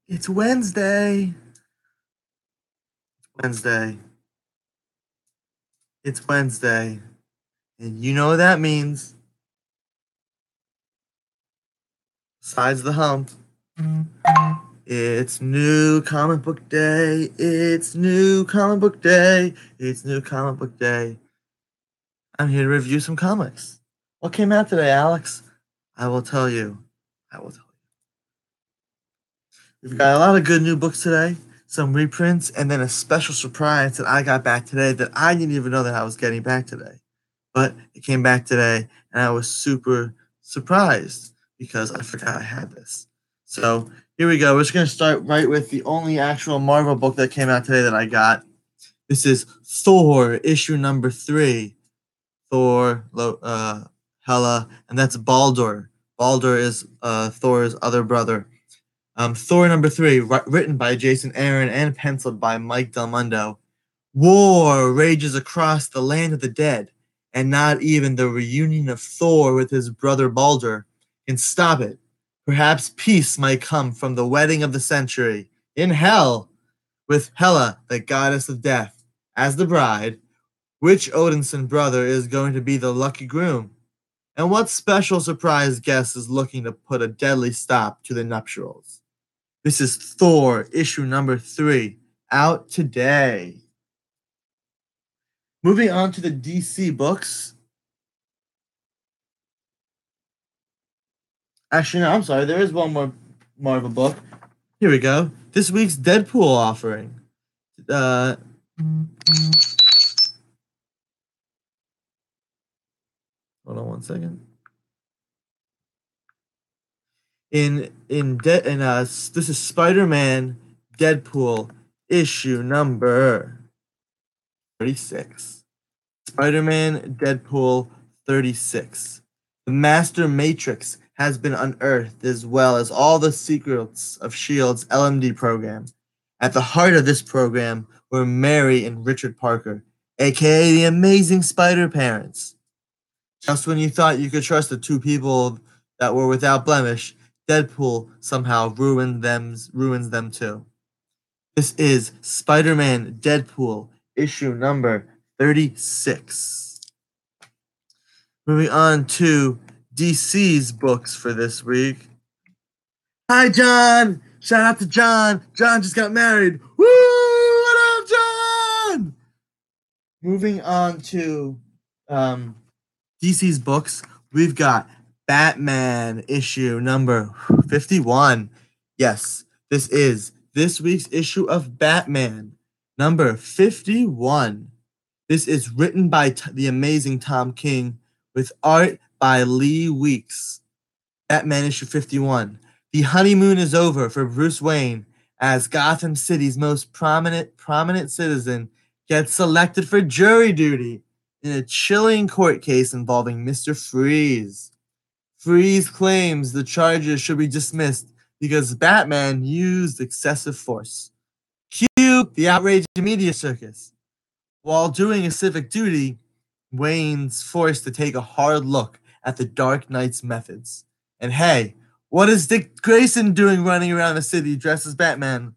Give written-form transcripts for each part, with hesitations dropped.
It's Wednesday. Wednesday. It's Wednesday. And you know what that means. Besides the hump. It's new comic book day. It's new comic book day. It's new comic book day. I'm here to review some comics. What came out today, Alex? I will tell you. I will tell you. We've got a lot of good new books today, some reprints, and then a special surprise that I got back today that I didn't even know that I was getting back today. But it came back today, and I was super surprised because I forgot I had this. So here we go. We're just going to start right with the only actual Marvel book that came out today that I got. This is Thor, issue number 3. Thor, Hela, and that's Baldur. Baldur is Thor's other brother. Thor number 3, written by Jason Aaron and penciled by Mike Del Mundo. War rages across the land of the dead, and not even the reunion of Thor with his brother Baldur can stop it. Perhaps peace might come from the wedding of the century in Hell, with Hela, the goddess of death, as the bride. Which Odinson brother is going to be the lucky groom? And what special surprise guest is looking to put a deadly stop to the nuptials? This is Thor, issue number 3, out today. Moving on to the DC books. Actually, no, I'm sorry. There is one more Marvel book. Here we go. This week's Deadpool offering. Hold on one second. This is Spider-Man Deadpool issue number 36. Spider-Man Deadpool 36. The Master Matrix has been unearthed, as well as all the secrets of S.H.I.E.L.D.'s LMD program. At the heart of this program were Mary and Richard Parker, aka the Amazing Spider Parents. Just when you thought you could trust the two people that were without blemish, Deadpool somehow ruins them too. This is Spider-Man Deadpool, issue number 36. Moving on to DC's books for this week. Hi, John! Shout out to John! John just got married! Woo! What up, John? Moving on to DC's books, we've got Batman issue number 51. Yes, this is this week's issue of Batman, number 51. This is written by the amazing Tom King with art by Lee Weeks. Batman issue 51. The honeymoon is over for Bruce Wayne as Gotham City's most prominent citizen gets selected for jury duty in a chilling court case involving Mr. Freeze. Freeze claims the charges should be dismissed because Batman used excessive force. Cue the outraged media circus. While doing a civic duty, Wayne's forced to take a hard look at the Dark Knight's methods. And hey, what is Dick Grayson doing running around the city dressed as Batman?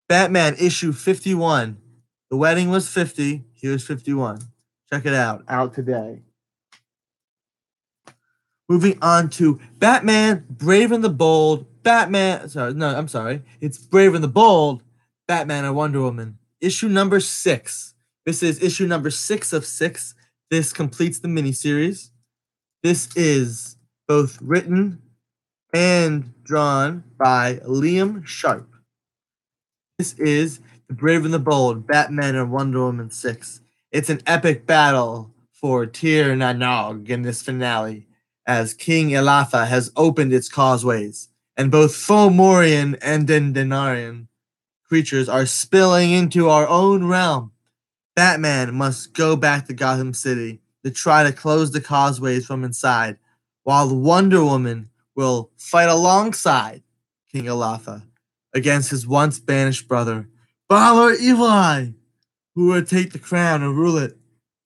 Batman issue 51. The wedding was 50. Here's 51. Check it out today. Moving on to Batman, Brave and the Bold. It's Brave and the Bold, Batman and Wonder Woman. Issue number 6. This is issue number 6 of 6. This completes the miniseries. This is both written and drawn by Liam Sharp. This is The Brave and the Bold, Batman and Wonder Woman 6. It's an epic battle for Tir na Nog in this finale, as King Elatha has opened its causeways, and both Fomorian and Denarian creatures are spilling into our own realm. Batman must go back to Gotham City to try to close the causeways from inside, while Wonder Woman will fight alongside King Elatha against his once banished brother, Balor Evil Eye, who will take the crown and rule it,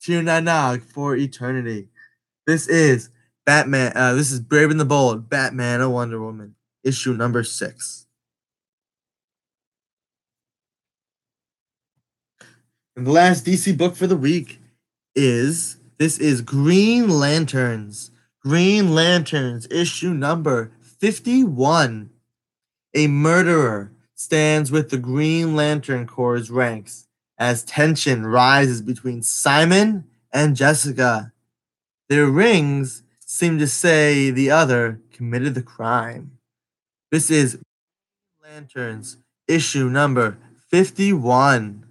Tir na Nog, for eternity. This is Batman. This is Brave and the Bold, Batman and Wonder Woman, issue number 6. And the last DC book for the week is Green Lanterns. Green Lanterns, issue number 51. A murderer stands with the Green Lantern Corps' ranks as tension rises between Simon and Jessica. Their rings seem to say the other committed the crime. This is Lanterns, issue number 51.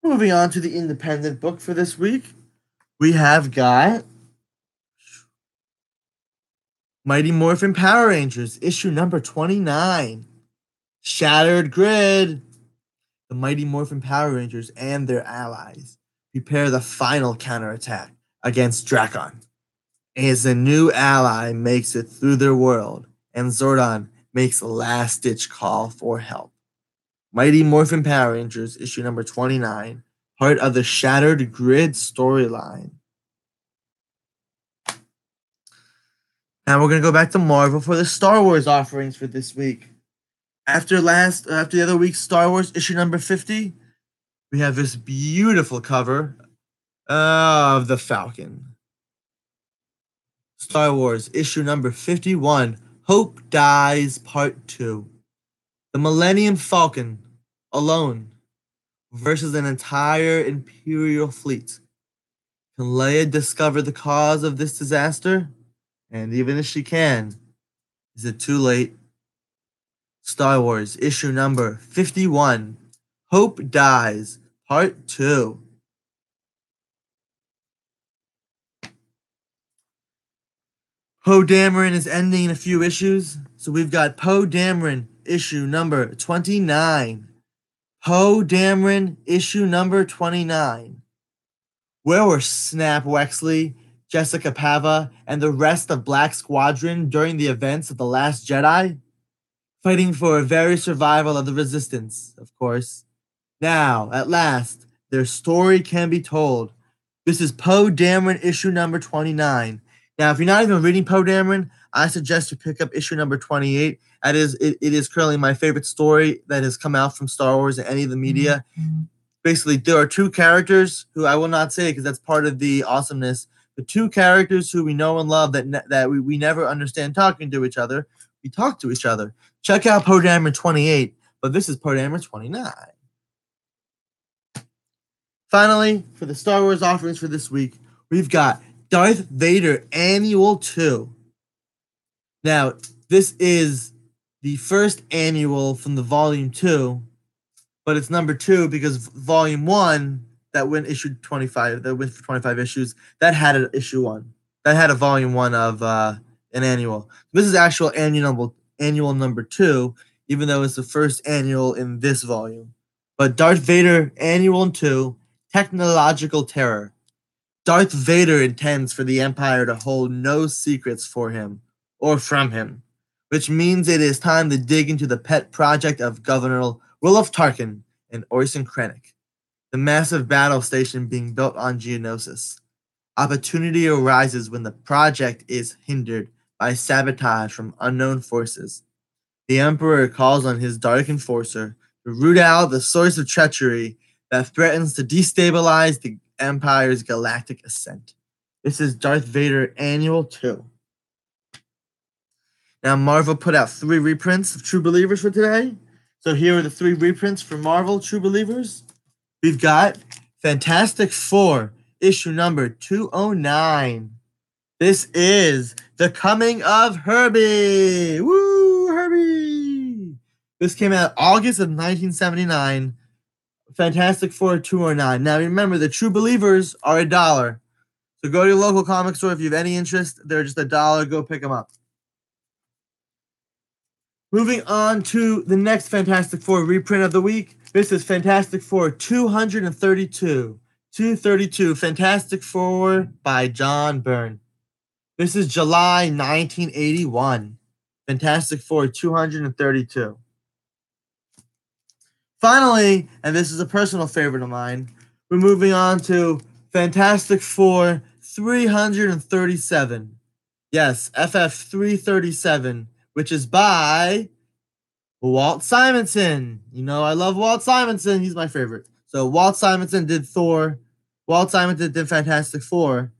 Moving on to the independent book for this week, we have got Mighty Morphin Power Rangers, issue number 29. Shattered Grid. The Mighty Morphin Power Rangers and their allies prepare the final counterattack against Drakon. As a new ally makes it through their world, and Zordon makes a last-ditch call for help. Mighty Morphin Power Rangers, issue number 29, part of the Shattered Grid storyline. Now we're going to go back to Marvel for the Star Wars offerings for this week. After the other week's Star Wars issue number 50, we have this beautiful cover of the Falcon. Star Wars issue number 51, Hope Dies Part 2. The Millennium Falcon, alone, versus an entire Imperial fleet. Can Leia discover the cause of this disaster? And even if she can, is it too late? Star Wars issue number 51, Hope Dies, Part 2. Poe Dameron is ending in a few issues, so we've got Poe Dameron issue number 29. Poe Dameron issue number 29. Where were Snap Wexley, Jessica Pava, and the rest of Black Squadron during the events of The Last Jedi? Fighting for a very survival of the Resistance, of course. Now, at last, their story can be told. This is Poe Dameron issue number 29. Now, if you're not even reading Poe Dameron, I suggest you pick up issue number 28. It is currently my favorite story that has come out from Star Wars and any of the media. Basically, there are two characters who I will not say because that's part of the awesomeness. The two characters who we know and love that we never understand talking to each other. We talk to each other. Check out Poe Dameron 28, but this is Poe Dameron 29. Finally, for the Star Wars offerings for this week, we've got Darth Vader Annual 2. Now, this is the first annual from the Volume 2, but it's number 2 because Volume 1, that went issued 25, that went for 25 issues, that had an issue 1. That had a Volume 1 of an annual. This is actual annual number 2, even though it's the first annual in this volume. But Darth Vader Annual 2, Technological Terror. Darth Vader intends for the Empire to hold no secrets for him or from him, which means it is time to dig into the pet project of Governor Wilf Tarkin and Orson Krennic, the massive battle station being built on Geonosis. Opportunity arises when the project is hindered by sabotage from unknown forces. The Emperor calls on his Dark Enforcer to root out the source of treachery that threatens to destabilize the Empire's galactic ascent. This is Darth Vader Annual 2. Now, Marvel put out 3 reprints of True Believers for today. So here are the 3 reprints for Marvel True Believers. We've got Fantastic Four, issue number 209. This is The Coming of Herbie. Woo, Herbie! This came out August of 1979. Fantastic Four 209. Now remember, the True Believers are $1. So go to your local comic store if you have any interest. They're just $1. Go pick them up. Moving on to the next Fantastic Four reprint of the week. This is Fantastic Four 232. 232. Fantastic Four by John Byrne. This is July 1981. Fantastic Four 232. Finally, and this is a personal favorite of mine, we're moving on to Fantastic Four 337. Yes, FF 337, which is by Walt Simonson. You know, I love Walt Simonson. He's my favorite. So Walt Simonson did Thor. Walt Simonson did Fantastic Four.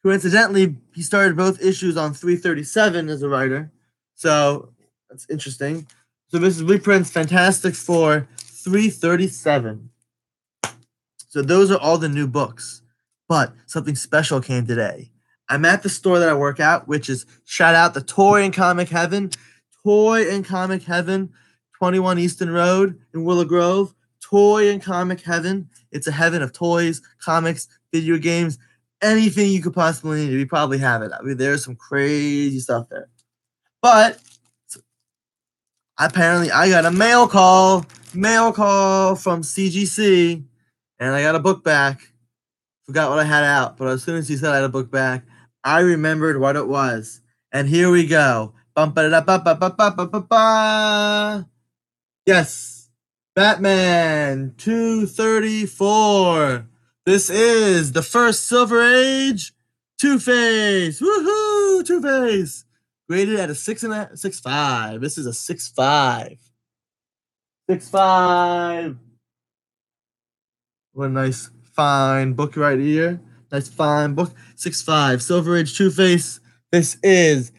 Coincidentally, he started both issues on 337 as a writer. So that's interesting. So this is reprints Fantastic Four 337. So those are all the new books. But something special came today. I'm at the store that I work at, which is shout out the Toy and Comic Heaven. Toy and Comic Heaven, 21 Easton Road in Willow Grove. Toy and Comic Heaven. It's a heaven of toys, comics, video games, anything you could possibly need. We probably have it. I mean, there's some crazy stuff there. But apparently, I got a mail call from CGC, and I got a book back. Forgot what I had out, but as soon as he said I had a book back, I remembered what it was. And here we go. Yes, Batman 234. This is the first Silver Age Two-Face. Woohoo! Two-Face. Graded at a 6.5. This is a 6.5. 6.5. What a nice fine book right here. Nice fine book. 6.5. Silver Age Two-Face. This is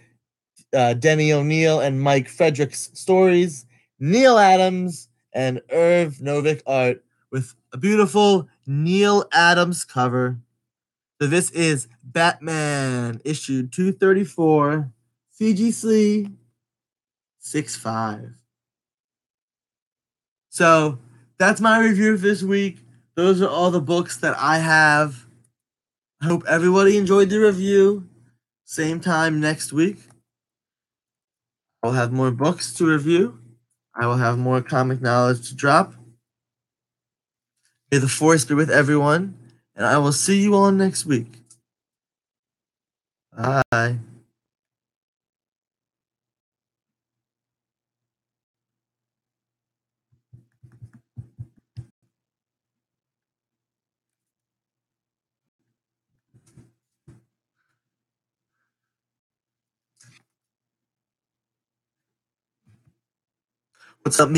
Denny O'Neil and Mike Fredericks stories. Neil Adams and Irv Novick art with a beautiful Neil Adams cover. So this is Batman issue 234, CGC 6.5. So that's my review for this week. Those are all the books that I have. I hope everybody enjoyed the review. Same time next week. I'll have more books to review. I will have more comic knowledge to drop. May the force be with everyone, and I will see you all next week. Bye. What's up,